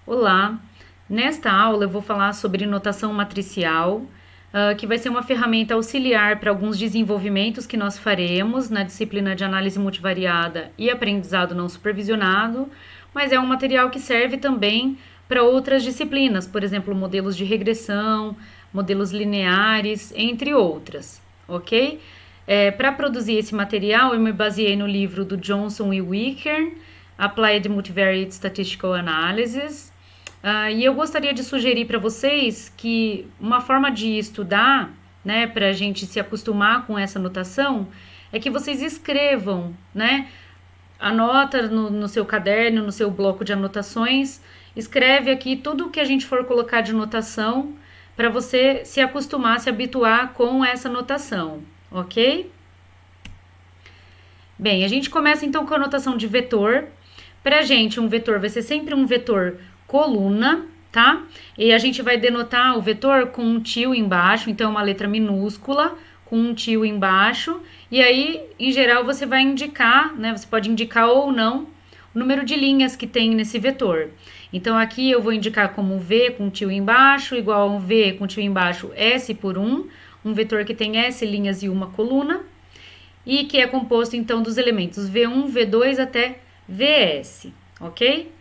Olá! Nesta aula eu vou falar sobre notação matricial, que vai ser uma ferramenta auxiliar para alguns desenvolvimentos que nós faremos na disciplina de análise multivariada e aprendizado não supervisionado, mas é um material que serve também para outras disciplinas, por exemplo, modelos de regressão, modelos lineares, entre outras, ok? Para produzir esse material, eu me baseei no livro do Johnson e Wickern, Applied Multivariate Statistical Analysis. E eu gostaria de sugerir para vocês que uma forma de estudar, né, para a gente se acostumar com essa notação, é que vocês escrevam, né, anota no seu caderno, no seu bloco de anotações, escreve aqui tudo o que a gente for colocar de notação para você se acostumar, se habituar com essa notação, ok? Bem, a gente começa então com a notação de vetor. Para a gente, um vetor vai ser sempre um vetor coluna, tá? E a gente vai denotar o vetor com um tio embaixo, então uma letra minúscula com um tio embaixo. E aí, em geral, você vai indicar, né? Você pode indicar ou não o número de linhas que tem nesse vetor. Então aqui eu vou indicar como V com tio embaixo, igual a um V com tio embaixo S por 1, um vetor que tem S linhas e uma coluna, e que é composto então dos elementos V1, V2 até Vs, ok?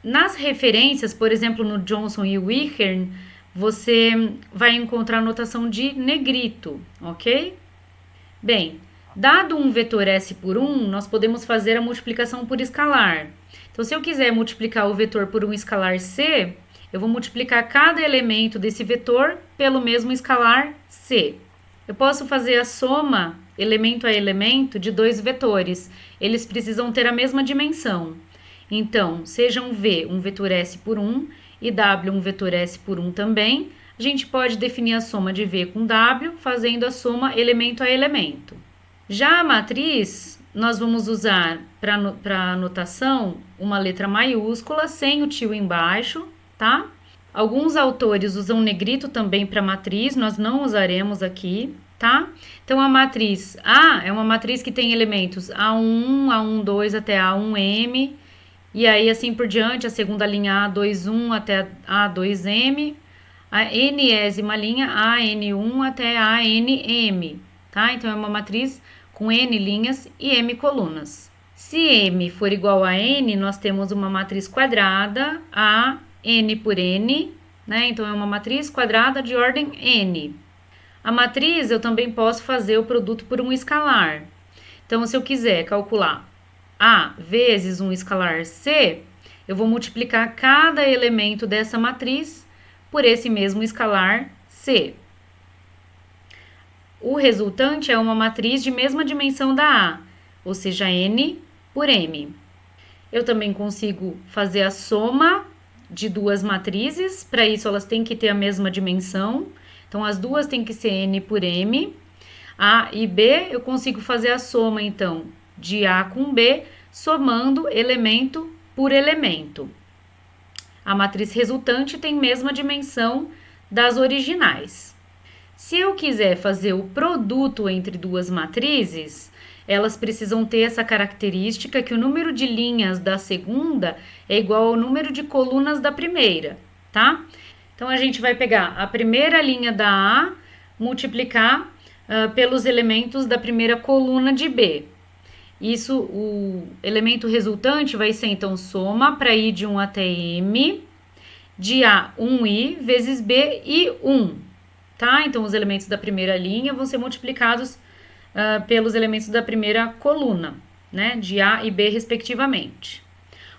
Nas referências, por exemplo, no Johnson e Wickern, você vai encontrar a notação de negrito, ok? Bem, dado um vetor S por 1, nós podemos fazer a multiplicação por escalar. Então, se eu quiser multiplicar o vetor por um escalar C, eu vou multiplicar cada elemento desse vetor pelo mesmo escalar C. Eu posso fazer a soma, elemento a elemento, de dois vetores. Eles precisam ter a mesma dimensão. Então, sejam V um vetor S por 1 e W um vetor S por 1 também, a gente pode definir a soma de V com W fazendo a soma elemento a elemento. Já a matriz, nós vamos usar para a notação uma letra maiúscula sem o tio embaixo, tá? Alguns autores usam negrito também para matriz, nós não usaremos aqui, tá? Então, a matriz A é uma matriz que tem elementos A1, A12 até A1M, e aí assim por diante, a segunda linha A21 até A2M, a enésima linha AN1 até ANM, tá? Então, é uma matriz com N linhas e M colunas. Se M for igual a N, nós temos uma matriz quadrada, A N por N, né? Então, é uma matriz quadrada de ordem N. A matriz, eu também posso fazer o produto por um escalar. Então, se eu quiser calcular A vezes um escalar C, eu vou multiplicar cada elemento dessa matriz por esse mesmo escalar C. O resultante é uma matriz de mesma dimensão da A, ou seja, N por M. Eu também consigo fazer a soma de duas matrizes, para isso elas têm que ter a mesma dimensão, então as duas têm que ser N por M. A e B, eu consigo fazer a soma então de A com B, somando elemento por elemento. A matriz resultante tem mesma dimensão das originais. Se eu quiser fazer o produto entre duas matrizes, elas precisam ter essa característica que o número de linhas da segunda é igual ao número de colunas da primeira, tá? Então, a gente vai pegar a primeira linha da A, multiplicar pelos elementos da primeira coluna de B. Isso, o elemento resultante vai ser, então, soma para I de 1 até M, de A, 1I, vezes B, I1, tá? Então, os elementos da primeira linha vão ser multiplicados pelos elementos da primeira coluna, né? De A e B, respectivamente.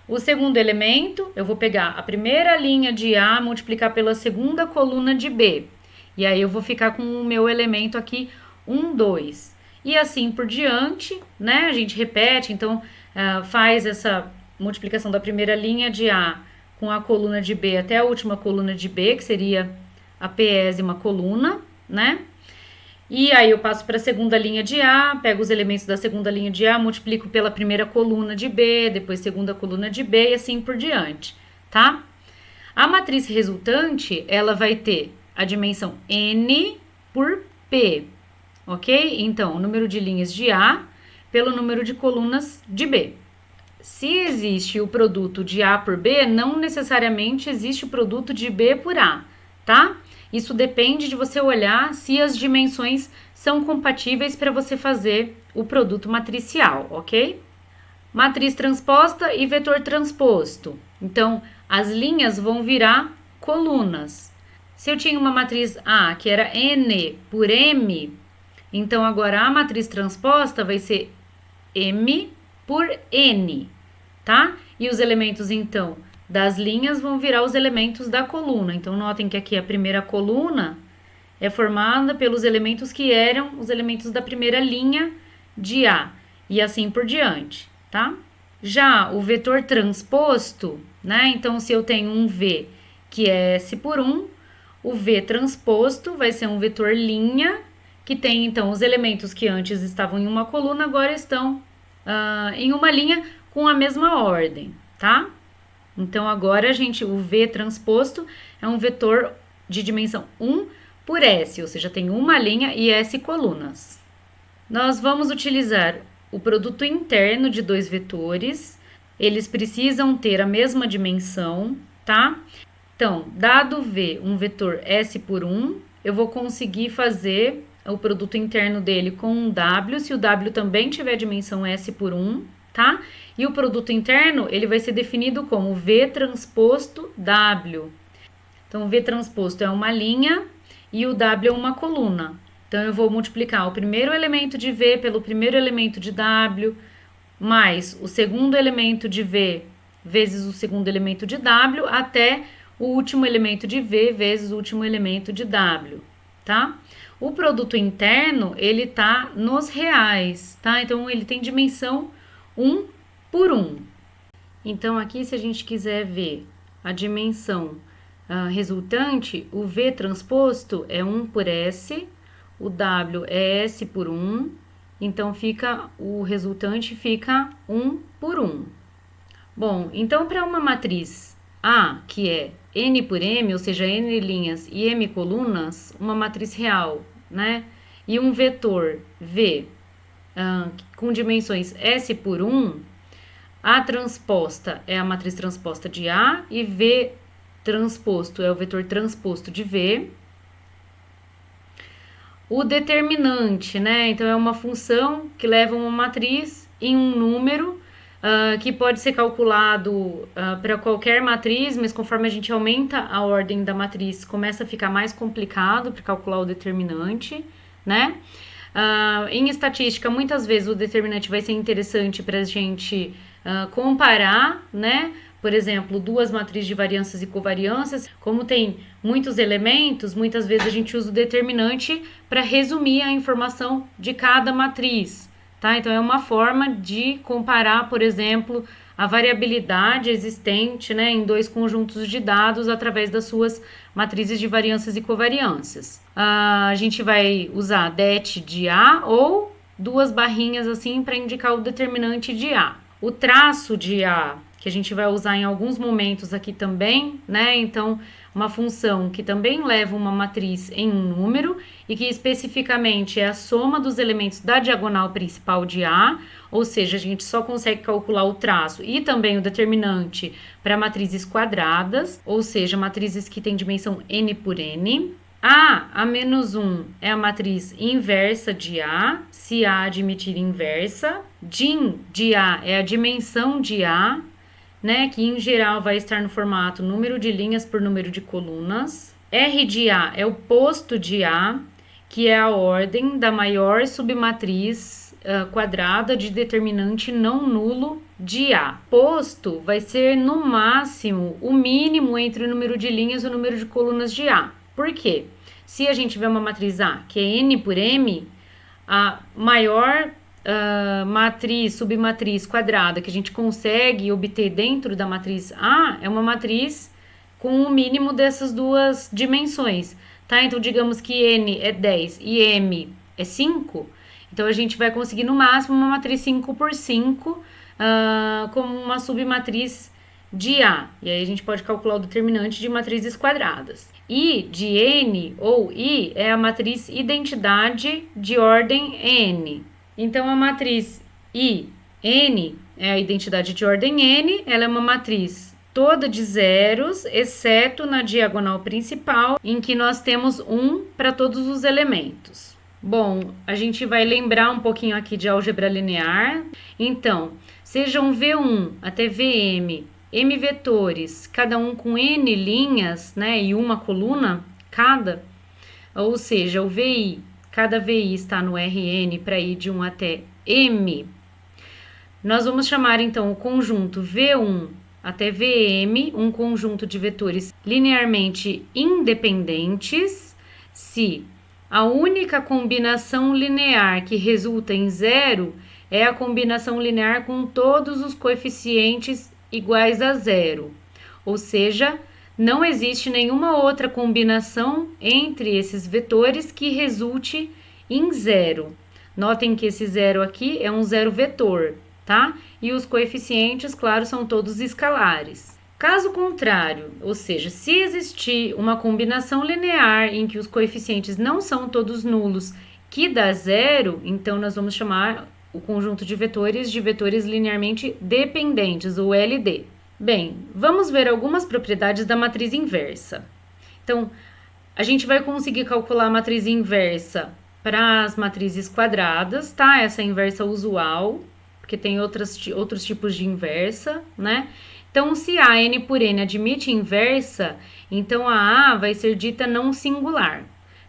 O segundo elemento, eu vou pegar a primeira linha de A, multiplicar pela segunda coluna de B. E aí, eu vou ficar com o meu elemento aqui, 1, 2. E assim por diante, né? A gente repete, então, faz essa multiplicação da primeira linha de A com a coluna de B até a última coluna de B, que seria a pésima coluna, né? E aí eu passo para a segunda linha de A, pego os elementos da segunda linha de A, multiplico pela primeira coluna de B, depois segunda coluna de B e assim por diante, tá? A matriz resultante, ela vai ter a dimensão N por P, ok? Então, o número de linhas de A pelo número de colunas de B. se existe o produto de A por B, não necessariamente existe o produto de B por A, tá? Isso depende de você olhar se as dimensões são compatíveis para você fazer o produto matricial, ok? Matriz transposta e vetor transposto. Então, as linhas vão virar colunas. Se eu tinha uma matriz A que era N por M, então agora a matriz transposta vai ser M por N, tá? E os elementos, então, das linhas vão virar os elementos da coluna. Então, notem que aqui a primeira coluna é formada pelos elementos que eram os elementos da primeira linha de A, e assim por diante, tá? Já o vetor transposto, né? Então, se eu tenho um V que é S por 1, o V transposto vai ser um vetor linha, que tem, então, os elementos que antes estavam em uma coluna, agora estão em uma linha com a mesma ordem, tá? Então, agora, o V transposto é um vetor de dimensão 1 por S, ou seja, tem uma linha e S colunas. Nós vamos utilizar o produto interno de dois vetores, eles precisam ter a mesma dimensão, tá? Então, dado V um vetor S por 1, eu vou conseguir fazer o produto interno dele com um W, se o W também tiver dimensão S por 1, tá? E o produto interno, ele vai ser definido como V transposto W. Então, o V transposto é uma linha e o W é uma coluna. Então, eu vou multiplicar o primeiro elemento de V pelo primeiro elemento de W, mais o segundo elemento de V vezes o segundo elemento de W, até o último elemento de V vezes o último elemento de W, tá? O produto interno, ele tá nos reais, tá? Então, ele tem dimensão 1 por 1. Então, aqui, se a gente quiser ver a dimensão resultante, o V transposto é 1 por S, o W é S por 1, então o resultante fica 1 por 1. Bom, então para uma matriz A, que é N por M, ou seja, N linhas e M colunas, uma matriz real, né? E um vetor V com dimensões S por 1, A transposta é a matriz transposta de A e V transposto é o vetor transposto de V. O determinante, né? Então, é uma função que leva uma matriz em um número que pode ser calculado para qualquer matriz, mas conforme a gente aumenta a ordem da matriz, começa a ficar mais complicado para calcular o determinante, né? Em estatística, muitas vezes o determinante vai ser interessante para a gente comparar, né? Por exemplo, duas matrizes de variâncias e covariâncias, como tem muitos elementos, muitas vezes a gente usa o determinante para resumir a informação de cada matriz, tá? Então, é uma forma de comparar, por exemplo, a variabilidade existente, né, em dois conjuntos de dados através das suas matrizes de variâncias e covariâncias. A gente vai usar det de A ou duas barrinhas assim para indicar o determinante de A. O traço de A, que a gente vai usar em alguns momentos aqui também, né? Então, uma função que também leva uma matriz em um número e que especificamente é a soma dos elementos da diagonal principal de A, ou seja, a gente só consegue calcular o traço e também o determinante para matrizes quadradas, ou seja, matrizes que têm dimensão n por n. A menos 1 é a matriz inversa de A, se A admitir inversa. Dim de A é a dimensão de A, né, que em geral vai estar no formato número de linhas por número de colunas. R de A é o posto de A, que é a ordem da maior submatriz quadrada de determinante não nulo de A. Posto vai ser, no máximo, o mínimo entre o número de linhas e o número de colunas de A. Por quê? Se a gente tiver uma matriz A, que é N por M, a maior matriz, submatriz quadrada que a gente consegue obter dentro da matriz A é uma matriz com o mínimo dessas duas dimensões, tá? Então, digamos que N é 10 e M é 5, então a gente vai conseguir no máximo uma matriz 5 por 5 como uma submatriz de A, e aí a gente pode calcular o determinante de matrizes quadradas. I de N ou I é a matriz identidade de ordem N. Então, a matriz I, N, é a identidade de ordem N, ela é uma matriz toda de zeros, exceto na diagonal principal, em que nós temos 1 para todos os elementos. Bom, a gente vai lembrar um pouquinho aqui de álgebra linear. Então, sejam V1 até Vm, m vetores, cada um com n linhas, né, e uma coluna cada, ou seja, o VI, cada VI está no Rn para ir de 1 até m. Nós vamos chamar então o conjunto V1 até Vm, um conjunto de vetores linearmente independentes, se a única combinação linear que resulta em zero é a combinação linear com todos os coeficientes iguais a zero. Ou seja, não existe nenhuma outra combinação entre esses vetores que resulte em zero. Notem que esse zero aqui é um zero vetor, tá? E os coeficientes, claro, são todos escalares. Caso contrário, ou seja, se existir uma combinação linear em que os coeficientes não são todos nulos, que dá zero, então nós vamos chamar o conjunto de vetores linearmente dependentes, ou LD. Bem, vamos ver algumas propriedades da matriz inversa. Então, a gente vai conseguir calcular a matriz inversa para as matrizes quadradas, tá? Essa é a inversa usual, porque tem outros tipos de inversa, né? Então, se a n por n admite inversa, então a vai ser dita não singular.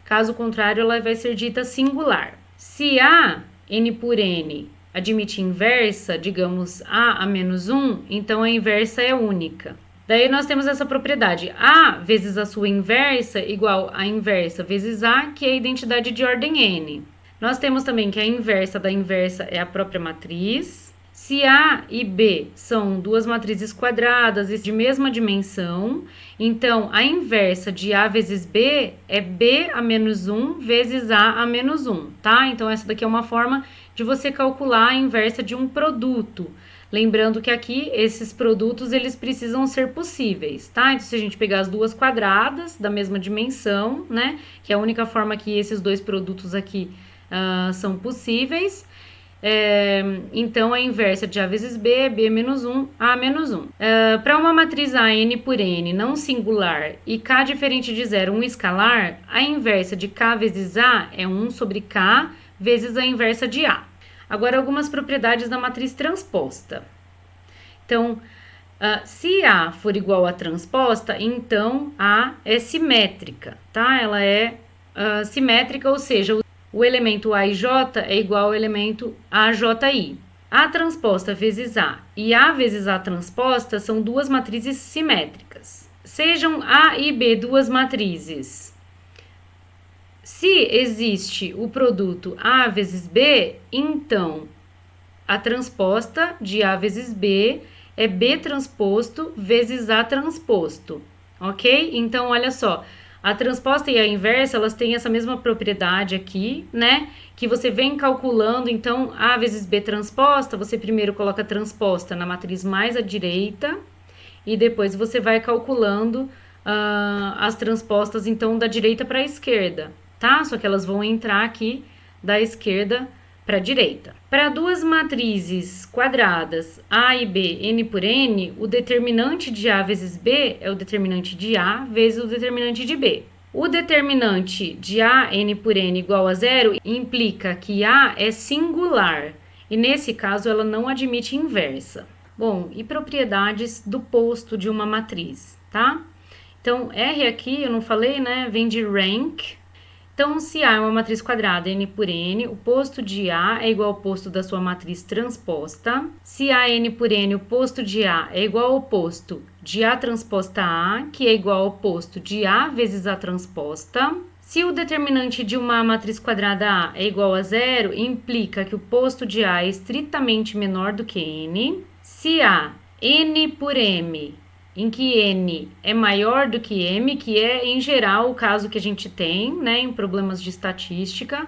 Caso contrário, ela vai ser dita singular. Se a n por n admite inversa, digamos a menos 1, então a inversa é única. Daí nós temos essa propriedade, a vezes a sua inversa igual a inversa vezes a, que é a identidade de ordem n. Nós temos também que a inversa da inversa é a própria matriz. Se A e B são duas matrizes quadradas e de mesma dimensão, então a inversa de A vezes B é B a menos 1 vezes A menos 1, tá? Então essa daqui é uma forma de você calcular a inversa de um produto. Lembrando que aqui esses produtos eles precisam ser possíveis, tá? Então se a gente pegar as duas quadradas da mesma dimensão, né? Que é a única forma que esses dois produtos aqui são possíveis. Então a inversa de A vezes B é B menos 1, A menos 1. Para uma matriz A n por n não singular e K diferente de zero, um escalar, a inversa de K vezes A é 1 sobre K vezes a inversa de A. Agora algumas propriedades da matriz transposta. Então, se A for igual a transposta, então A é simétrica, tá? Ela é simétrica, ou seja, o elemento AJ é igual ao elemento AJI. A transposta vezes A e A vezes A transposta são duas matrizes simétricas. Sejam A e B duas matrizes. Se existe o produto A vezes B, então a transposta de A vezes B é B transposto vezes A transposto, ok? Então, olha só. A transposta e a inversa, elas têm essa mesma propriedade aqui, né? Que você vem calculando, então, A vezes B transposta, você primeiro coloca a transposta na matriz mais à direita e depois você vai calculando as transpostas, então, da direita para a esquerda, tá? Só que elas vão entrar aqui da esquerda para a direita. Para duas matrizes quadradas A e B, n por n, o determinante de A vezes B é o determinante de A vezes o determinante de B. O determinante de A, n por n igual a zero, implica que A é singular, e nesse caso ela não admite inversa. Bom, e propriedades do posto de uma matriz, tá? Então, R aqui, eu não falei, né, vem de rank. Então, se A é uma matriz quadrada n por n, o posto de A é igual ao posto da sua matriz transposta. Se A é n por n, o posto de A é igual ao posto de A transposta A, que é igual ao posto de A vezes A transposta. Se o determinante de uma matriz quadrada A é igual a zero, implica que o posto de A é estritamente menor do que n. Se A, n por m, em que n é maior do que m, que é, em geral, o caso que a gente tem, né, em problemas de estatística,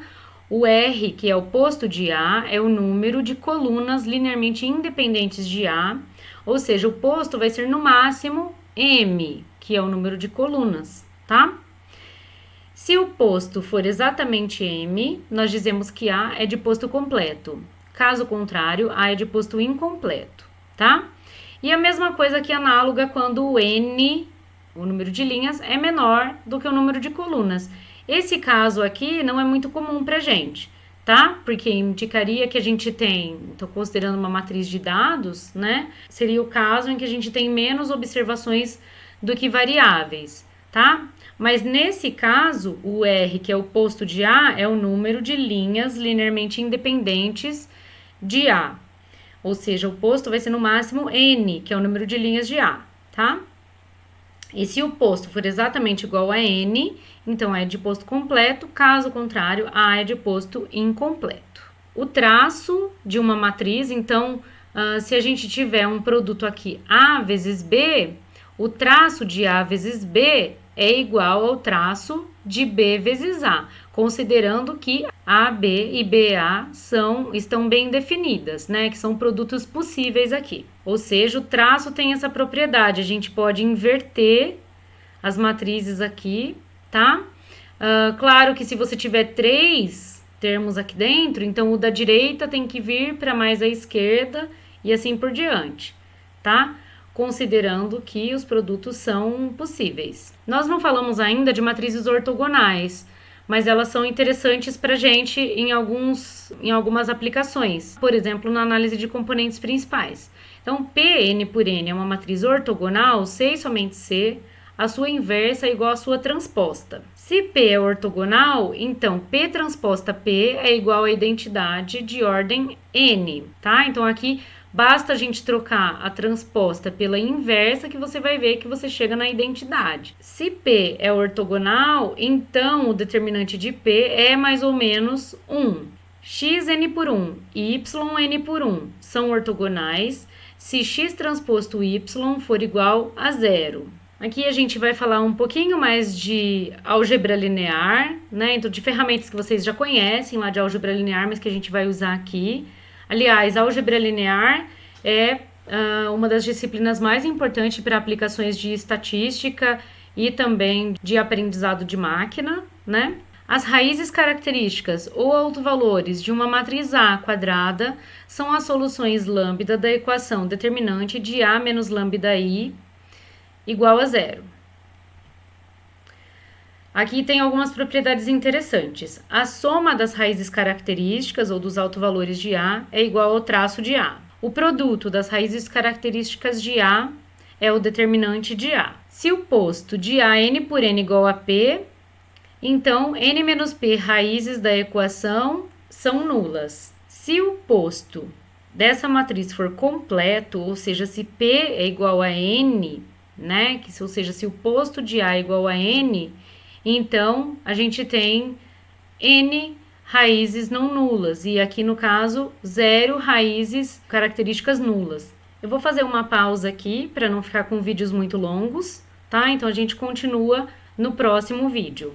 o R, que é o posto de A, é o número de colunas linearmente independentes de A, ou seja, o posto vai ser no máximo m, que é o número de colunas, tá? Se o posto for exatamente m, nós dizemos que A é de posto completo. caso contrário, A é de posto incompleto, tá? E a mesma coisa aqui análoga quando o N, o número de linhas, é menor do que o número de colunas. Esse caso aqui não é muito comum pra gente, tá? Porque indicaria que a gente tem, estou considerando uma matriz de dados, né? Seria o caso em que a gente tem menos observações do que variáveis, tá? Mas nesse caso, o R, que é o posto de A, é o número de linhas linearmente independentes de A. Ou seja, o posto vai ser no máximo N, que é o número de linhas de A, tá? E se o posto for exatamente igual a N, então é de posto completo, caso contrário, A é de posto incompleto. O traço de uma matriz, então, se a gente tiver um produto aqui A vezes B, o traço de A vezes B é igual ao traço de B vezes A, considerando que AB e BA estão bem definidas, né? Que são produtos possíveis aqui. Ou seja, o traço tem essa propriedade, a gente pode inverter as matrizes aqui, tá? Claro que se você tiver 3 termos aqui dentro, então o da direita tem que vir para mais à esquerda e assim por diante, tá? Considerando que os produtos são possíveis. Nós não falamos ainda de matrizes ortogonais, mas elas são interessantes para a gente em algumas aplicações, por exemplo, na análise de componentes principais. Então, Pn por N é uma matriz ortogonal, C e somente C, a sua inversa é igual à sua transposta. Se P é ortogonal, então P transposta P é igual à identidade de ordem N, tá? Então, aqui basta a gente trocar a transposta pela inversa que você vai ver que você chega na identidade. Se P é ortogonal, então o determinante de P é mais ou menos 1. Xn por 1 e yn por 1 são ortogonais se x transposto y for igual a 0. Aqui a gente vai falar um pouquinho mais de álgebra linear, né? Então, de ferramentas que vocês já conhecem lá de álgebra linear, mas que a gente vai usar aqui. Aliás, a álgebra linear é uma das disciplinas mais importantes para aplicações de estatística e também de aprendizado de máquina, né? As raízes características ou autovalores de uma matriz A quadrada são as soluções lambda da equação determinante de A menos lambda I igual a 0. Aqui tem algumas propriedades interessantes. A soma das raízes características ou dos autovalores de A é igual ao traço de A. O produto das raízes características de A é o determinante de A. Se o posto de A n por n igual a P, então n menos P raízes da equação são nulas. Se o posto dessa matriz for completo, ou seja, se P é igual a n, né? Ou seja, se o posto de A é igual a n, então a gente tem n raízes não nulas e aqui no caso 0 raízes características nulas. Eu vou fazer uma pausa aqui para não ficar com vídeos muito longos, tá? Então a gente continua no próximo vídeo.